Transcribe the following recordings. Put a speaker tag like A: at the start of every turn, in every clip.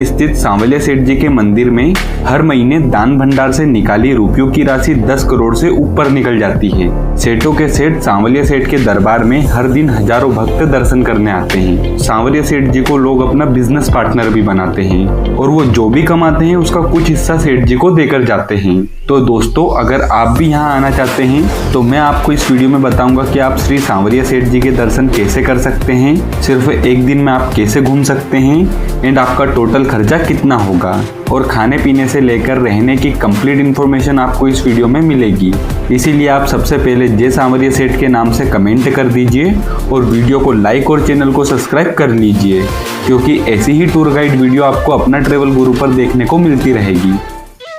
A: स्थित सांवलिया सेठ जी के मंदिर में हर महीने दान भंडार से निकाली रुपयों की राशि 10 करोड़ से ऊपर निकल जाती है। सेठों के सेठ सांवलिया सेठ के दरबार में हर दिन हजारों भक्त दर्शन करने आते हैं। सांवलिया सेठ जी को लोग अपना बिजनेस पार्टनर भी बनाते हैं और वो जो भी कमाते हैं उसका कुछ हिस्सा सेठ जी को देकर जाते हैं। तो दोस्तों, अगर आप भी यहाँ आना चाहते हैं तो मैं आपको इस वीडियो में बताऊंगा कि आप श्री सांवलिया सेठ जी के दर्शन कैसे कर सकते हैं, सिर्फ एक दिन में आप कैसे घूम सकते हैं एंड आपका टोटल खर्चा कितना होगा और खाने पीने से लेकर रहने की कंप्लीट इन्फॉर्मेशन आपको इस वीडियो में मिलेगी। इसीलिए आप सबसे पहले जय सांवलिया सेठ के नाम से कमेंट कर दीजिए और वीडियो को लाइक और चैनल को सब्सक्राइब कर लीजिए, क्योंकि ऐसी ही टूर गाइड वीडियो आपको अपना ट्रेवल गुरु पर देखने को मिलती रहेगी।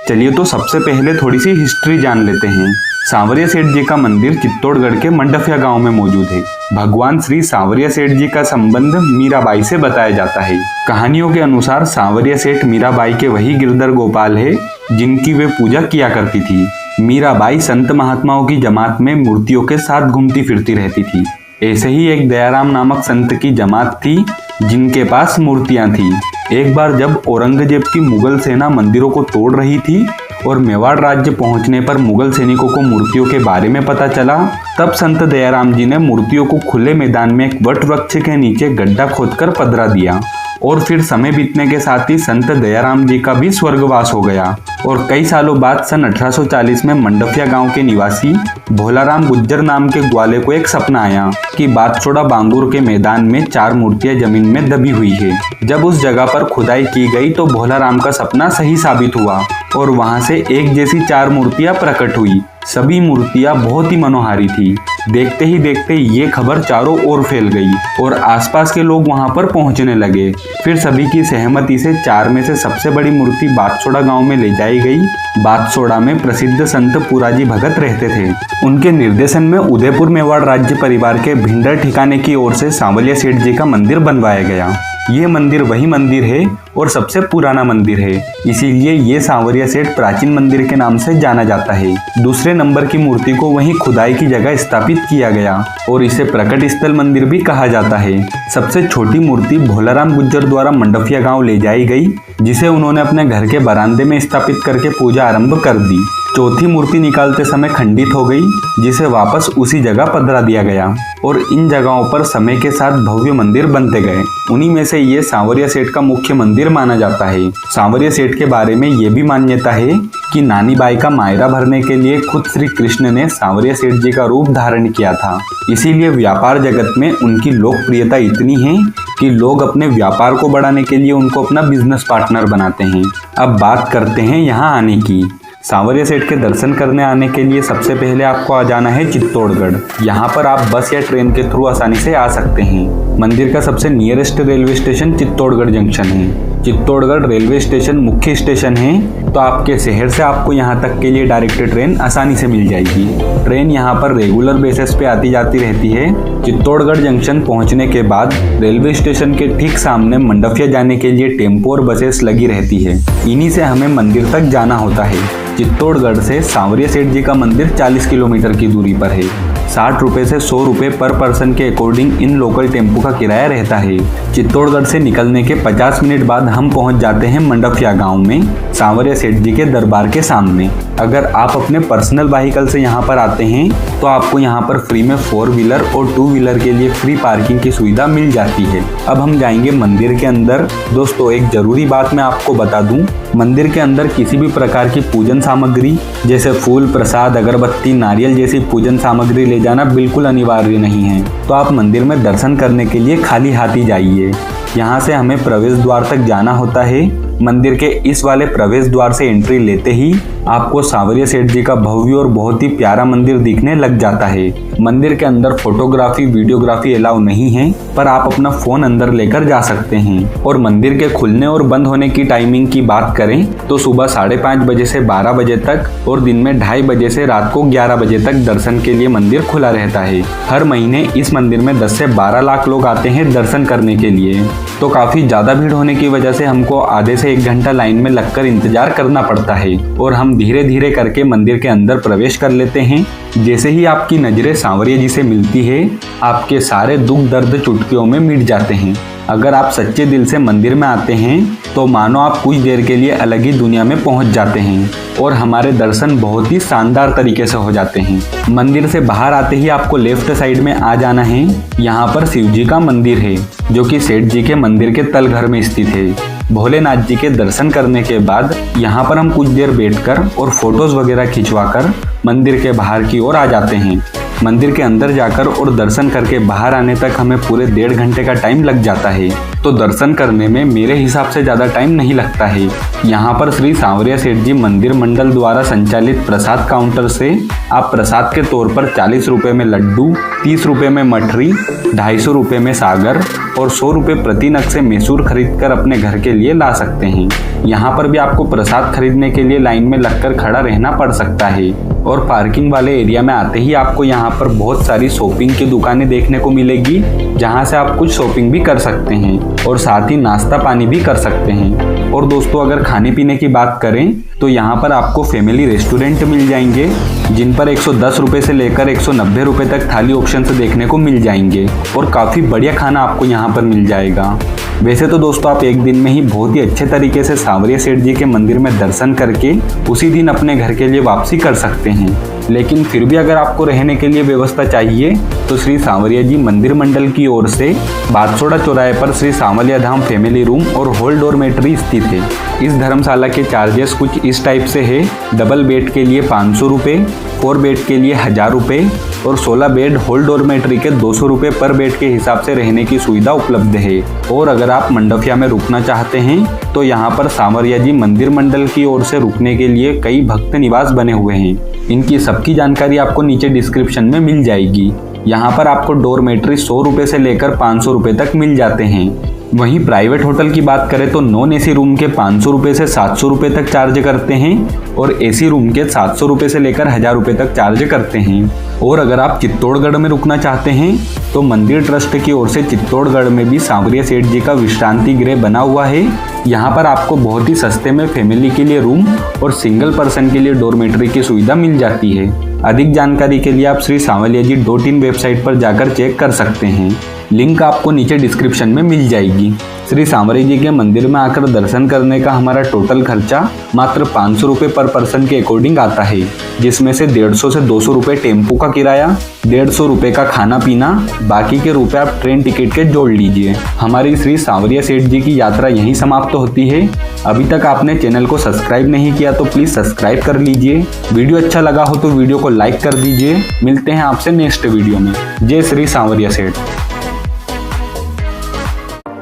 A: चलिए तो सबसे पहले थोड़ी सी हिस्ट्री जान लेते हैं। सांवलिया सेठ जी का मंदिर चित्तौड़गढ़ के मंडफिया गांव में मौजूद है। भगवान श्री सांवलिया सेठ जी का संबंध मीराबाई से बताया जाता है। कहानियों के अनुसार सांवलिया सेठ मीराबाई के वही गिरधर गोपाल है जिनकी वे पूजा किया करती थी। मीराबाई संत महात्माओं की जमात में मूर्तियों के साथ घूमती फिरती रहती थी। ऐसे ही एक दयाराम नामक संत की जमात थी जिनके पास मूर्तियां थी। एक बार जब औरंगजेब की मुगल सेना मंदिरों को तोड़ रही थी और मेवाड़ राज्य पहुंचने पर मुगल सैनिकों को मूर्तियों के बारे में पता चला, तब संत दयाराम जी ने मूर्तियों को खुले मैदान में एक वट वृक्ष के नीचे गड्ढा खोदकर पधरा दिया और फिर समय बीतने के साथ ही संत दयाराम जी का भी स्वर्गवास हो गया। और कई सालों बाद सन 1840 में मंडफिया गांव के निवासी भोलाराम गुज्जर नाम के ग्वाले को एक सपना आया कि बातचोड़ा बांगुर के मैदान में 4 मूर्तियां जमीन में दबी हुई है। जब उस जगह पर खुदाई की गई तो भोलाराम का सपना सही साबित हुआ और वहां से एक जैसी 4 मूर्तियां प्रकट हुई। सभी मूर्तियां बहुत ही मनोहारी थी। देखते ही देखते ये खबर चारों ओर फैल गई और आसपास के लोग वहां पर पहुंचने लगे। फिर सभी की सहमति से 4 में से सबसे बड़ी मूर्ति बातचोड़ा गांव में ले जाई गई। बातचोड़ा में प्रसिद्ध संत पुराजी भगत रहते थे। उनके निर्देशन में उदयपुर मेवाड़ राज्य परिवार के भिंडर ठिकाने की ओर से सांवलिया सेठ जी का मंदिर बनवाया गया। ये मंदिर वही मंदिर है और सबसे पुराना मंदिर है, इसीलिए ये सांवलिया सेठ प्राचीन मंदिर के नाम से जाना जाता है। दूसरे नंबर की मूर्ति को वहीं खुदाई की जगह स्थापित किया गया और इसे प्रकट स्थल मंदिर भी कहा जाता है। सबसे छोटी मूर्ति भोलाराम गुज्जर द्वारा मंडफिया गांव ले जाई गई, जिसे उन्होंने अपने घर के बरामदे में स्थापित करके पूजा आरंभ कर दी। चौथी मूर्ति निकालते समय खंडित हो गई, जिसे वापस उसी जगह पधरा दिया गया और इन जगहों पर समय के साथ भव्य मंदिर बनते गए। उन्हीं में से ये सांवलिया सेठ का मुख्य मंदिर माना जाता है। सांवलिया सेठ के बारे में ये भी मान्यता है कि नानी बाई का मायरा भरने के लिए खुद श्री कृष्ण ने सांवलिया सेठ जी का रूप धारण किया था। इसीलिए व्यापार जगत में उनकी लोकप्रियता इतनी है कि लोग अपने व्यापार को बढ़ाने के लिए उनको अपना बिजनेस पार्टनर बनाते हैं। अब बात करते हैं यहाँ आने की। सांवलिया सेठ के दर्शन करने आने के लिए सबसे पहले आपको आ जाना है चित्तौड़गढ़। यहाँ पर आप बस या ट्रेन के थ्रू आसानी से आ सकते हैं। मंदिर का सबसे nearest railway station Chittorgarh junction है। चित्तौड़गढ़ रेलवे स्टेशन मुख्य स्टेशन है, तो आपके शहर से आपको यहाँ तक के लिए डायरेक्ट ट्रेन आसानी से मिल जाएगी। ट्रेन यहाँ पर रेगुलर बेसिस पे आती जाती रहती है। चित्तौड़गढ़ जंक्शन पहुँचने के बाद रेलवे स्टेशन के ठीक सामने मंडफिया जाने के लिए टेम्पो और बसेस लगी रहती है। इन्हीं से हमें मंदिर तक जाना होता है। चित्तौड़गढ़ से सांवलिया सेठ जी का मंदिर 40 किलोमीटर की दूरी पर है। 60 रुपये से 100 रुपये पर पर्सन के अकॉर्डिंग इन लोकल टेम्पो का किराया रहता है। चित्तौड़गढ़ से निकलने के 50 मिनट बाद हम पहुंच जाते हैं मंडफिया गांव में, सांवलिया सेठ जी के दरबार के सामने। अगर आप अपने पर्सनल व्हीकल से यहाँ पर आते हैं तो आपको यहाँ पर फ्री में 4 व्हीलर और 2 व्हीलर के लिए फ्री पार्किंग की सुविधा मिल जाती है। अब हम जाएंगे मंदिर के अंदर। दोस्तों, एक जरूरी बात मैं आपको बता दूं, मंदिर के अंदर किसी भी प्रकार की पूजन सामग्री जैसे फूल, प्रसाद, अगरबत्ती, नारियल जैसी पूजन सामग्री ले जाना बिल्कुल अनिवार्य नहीं है। तो आप मंदिर में दर्शन करने के लिए खाली हाथ ही जाइए। यहाँ से हमें प्रवेश द्वार तक जाना होता है। मंदिर के इस वाले प्रवेश द्वार से एंट्री लेते ही आपको सांवलिया सेठ जी का भव्य और बहुत ही प्यारा मंदिर दिखने लग जाता है। मंदिर के अंदर फोटोग्राफी, वीडियोग्राफी अलाउ नहीं है, पर आप अपना फोन अंदर लेकर जा सकते हैं। और मंदिर के खुलने और बंद होने की टाइमिंग की बात करें तो सुबह 5:30 बजे से 12 बजे तक और दिन में 2:30 बजे से रात को 11 बजे तक दर्शन के लिए मंदिर खुला रहता है। हर महीने इस मंदिर में 10 से 12 लाख लोग आते हैं दर्शन करने के लिए। तो काफी ज्यादा भीड़ होने की वजह से हमको आधे से 1 घंटा लाइन में लगकर इंतजार करना पड़ता है और हम धीरे धीरे करके मंदिर के अंदर प्रवेश कर लेते हैं। जैसे ही आपकी नजरें सांवलिया जी से मिलती है, आपके सारे दुख दर्द चुटकियों में मिट जाते हैं। अगर आप सच्चे दिल से मंदिर में आते हैं तो मानो आप कुछ देर के लिए अलग ही दुनिया में पहुंच जाते हैं और हमारे दर्शन बहुत ही शानदार तरीके से हो जाते हैं। मंदिर से बाहर आते ही आपको लेफ्ट साइड में आ जाना है। यहाँ पर शिव जी का मंदिर है जो कि सेठ जी के मंदिर के तल घर में स्थित है। भोलेनाथ जी के दर्शन करने के बाद यहाँ पर हम कुछ देर बैठकर और फोटोज वगैरह खिंचवाकर मंदिर के बाहर की ओर आ जाते हैं। मंदिर के अंदर जाकर और दर्शन करके बाहर आने तक हमें पूरे 1.5 घंटे का टाइम लग जाता है। तो दर्शन करने में मेरे हिसाब से ज़्यादा टाइम नहीं लगता है। यहाँ पर श्री सांवरिया सेठ जी मंदिर मंडल द्वारा संचालित प्रसाद काउंटर से आप प्रसाद के तौर पर 40 रुपये में लड्डू, 30 रुपये में मठरी, 250 रुपये में सागर और 100 रुपये प्रति नग से मैसूर खरीद कर अपने घर के लिए ला सकते हैं। यहाँ पर भी आपको प्रसाद खरीदने के लिए लाइन में लगकर खड़ा रहना पड़ सकता है। और पार्किंग वाले एरिया में आते ही आपको यहाँ पर बहुत सारी शॉपिंग की दुकानें देखने को मिलेगी, जहाँ से आप कुछ शॉपिंग भी कर सकते हैं और साथ ही नाश्ता पानी भी कर सकते हैं। और दोस्तों, अगर खाने पीने की बात करें तो यहाँ पर आपको फैमिली रेस्टोरेंट मिल जाएंगे, जिन पर 110 रुपये से लेकर 190 रुपये तक थाली ऑप्शन से देखने को मिल जाएंगे और काफ़ी बढ़िया खाना आपको यहाँ पर मिल जाएगा। वैसे तो दोस्तों, आप एक दिन में ही बहुत ही अच्छे तरीके से सांवरिया सेठ जी के मंदिर में दर्शन करके उसी दिन अपने घर के लिए वापसी कर सकते हैं। लेकिन फिर भी अगर आपको रहने के लिए व्यवस्था चाहिए तो श्री सांवरिया जी मंदिर मंडल की ओर से बादसोड़ा चौराहे पर श्री सांवलिया धाम फैमिली रूम और हॉल डॉर्मेट्री स्थित है। इस धर्मशाला के चार्जेस कुछ इस टाइप से है। डबल बेड के लिए 500 रुपये, 4 बेड के लिए 1000 रुपये और 16 बेड हॉल डॉर्मेट्री के 200 रुपये पर बेड के हिसाब से रहने की सुविधा उपलब्ध है। और अगर आप मंडफिया में रुकना चाहते हैं तो यहाँ पर सांवरिया जी मंदिर मंडल की ओर से रुकने के लिए कई भक्त निवास बने हुए हैं। इनकी सबकी जानकारी आपको नीचे डिस्क्रिप्शन में मिल जाएगी। यहाँ पर आपको डॉर्मेट्री 100 रुपये से लेकर 500 रुपये तक मिल जाते हैं। वहीं प्राइवेट होटल की बात करें तो नॉन एसी रूम के 500 रुपये से 700 रुपये तक चार्ज करते हैं और एसी रूम के 700 रुपये से लेकर 1000 रुपये तक चार्ज करते हैं। और अगर आप चित्तौड़गढ़ में रुकना चाहते हैं तो मंदिर ट्रस्ट की ओर से चित्तौड़गढ़ में भी सांवरिया सेठ जी का विश्रांति गृह बना हुआ है। यहाँ पर आपको बहुत ही सस्ते में फैमिली के लिए रूम और सिंगल पर्सन के लिए डॉर्मेट्री की सुविधा मिल जाती है। अधिक जानकारी के लिए आप श्री सांवलियाजी.in वेबसाइट पर जाकर चेक कर सकते हैं। लिंक आपको नीचे डिस्क्रिप्शन में मिल जाएगी। श्री सांवरिया जी के मंदिर में आकर दर्शन करने का हमारा टोटल खर्चा मात्र 500 रुपये पर पर्सन के अकॉर्डिंग आता है, जिसमें से 150 से 200 रुपये टेम्पो का किराया, 150 रुपये का खाना पीना, बाकी के रुपए आप ट्रेन टिकट के जोड़ लीजिए। हमारी श्री सांवरिया सेठ जी की यात्रा यहीं समाप्त होती है। अभी तक आपने चैनल को सब्सक्राइब नहीं किया तो प्लीज़ सब्सक्राइब कर लीजिए। वीडियो अच्छा लगा हो तो वीडियो को लाइक कर दीजिए। मिलते हैं आपसे नेक्स्ट वीडियो में। जय श्री सांवरिया सेठ।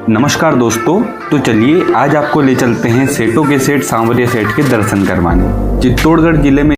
A: नमस्कार दोस्तों, तो चलिए आज आपको ले चलते हैं सेठों के सेठ सांवरिया सेठ के दर्शन करवाने। चित्तौड़गढ़ जिले में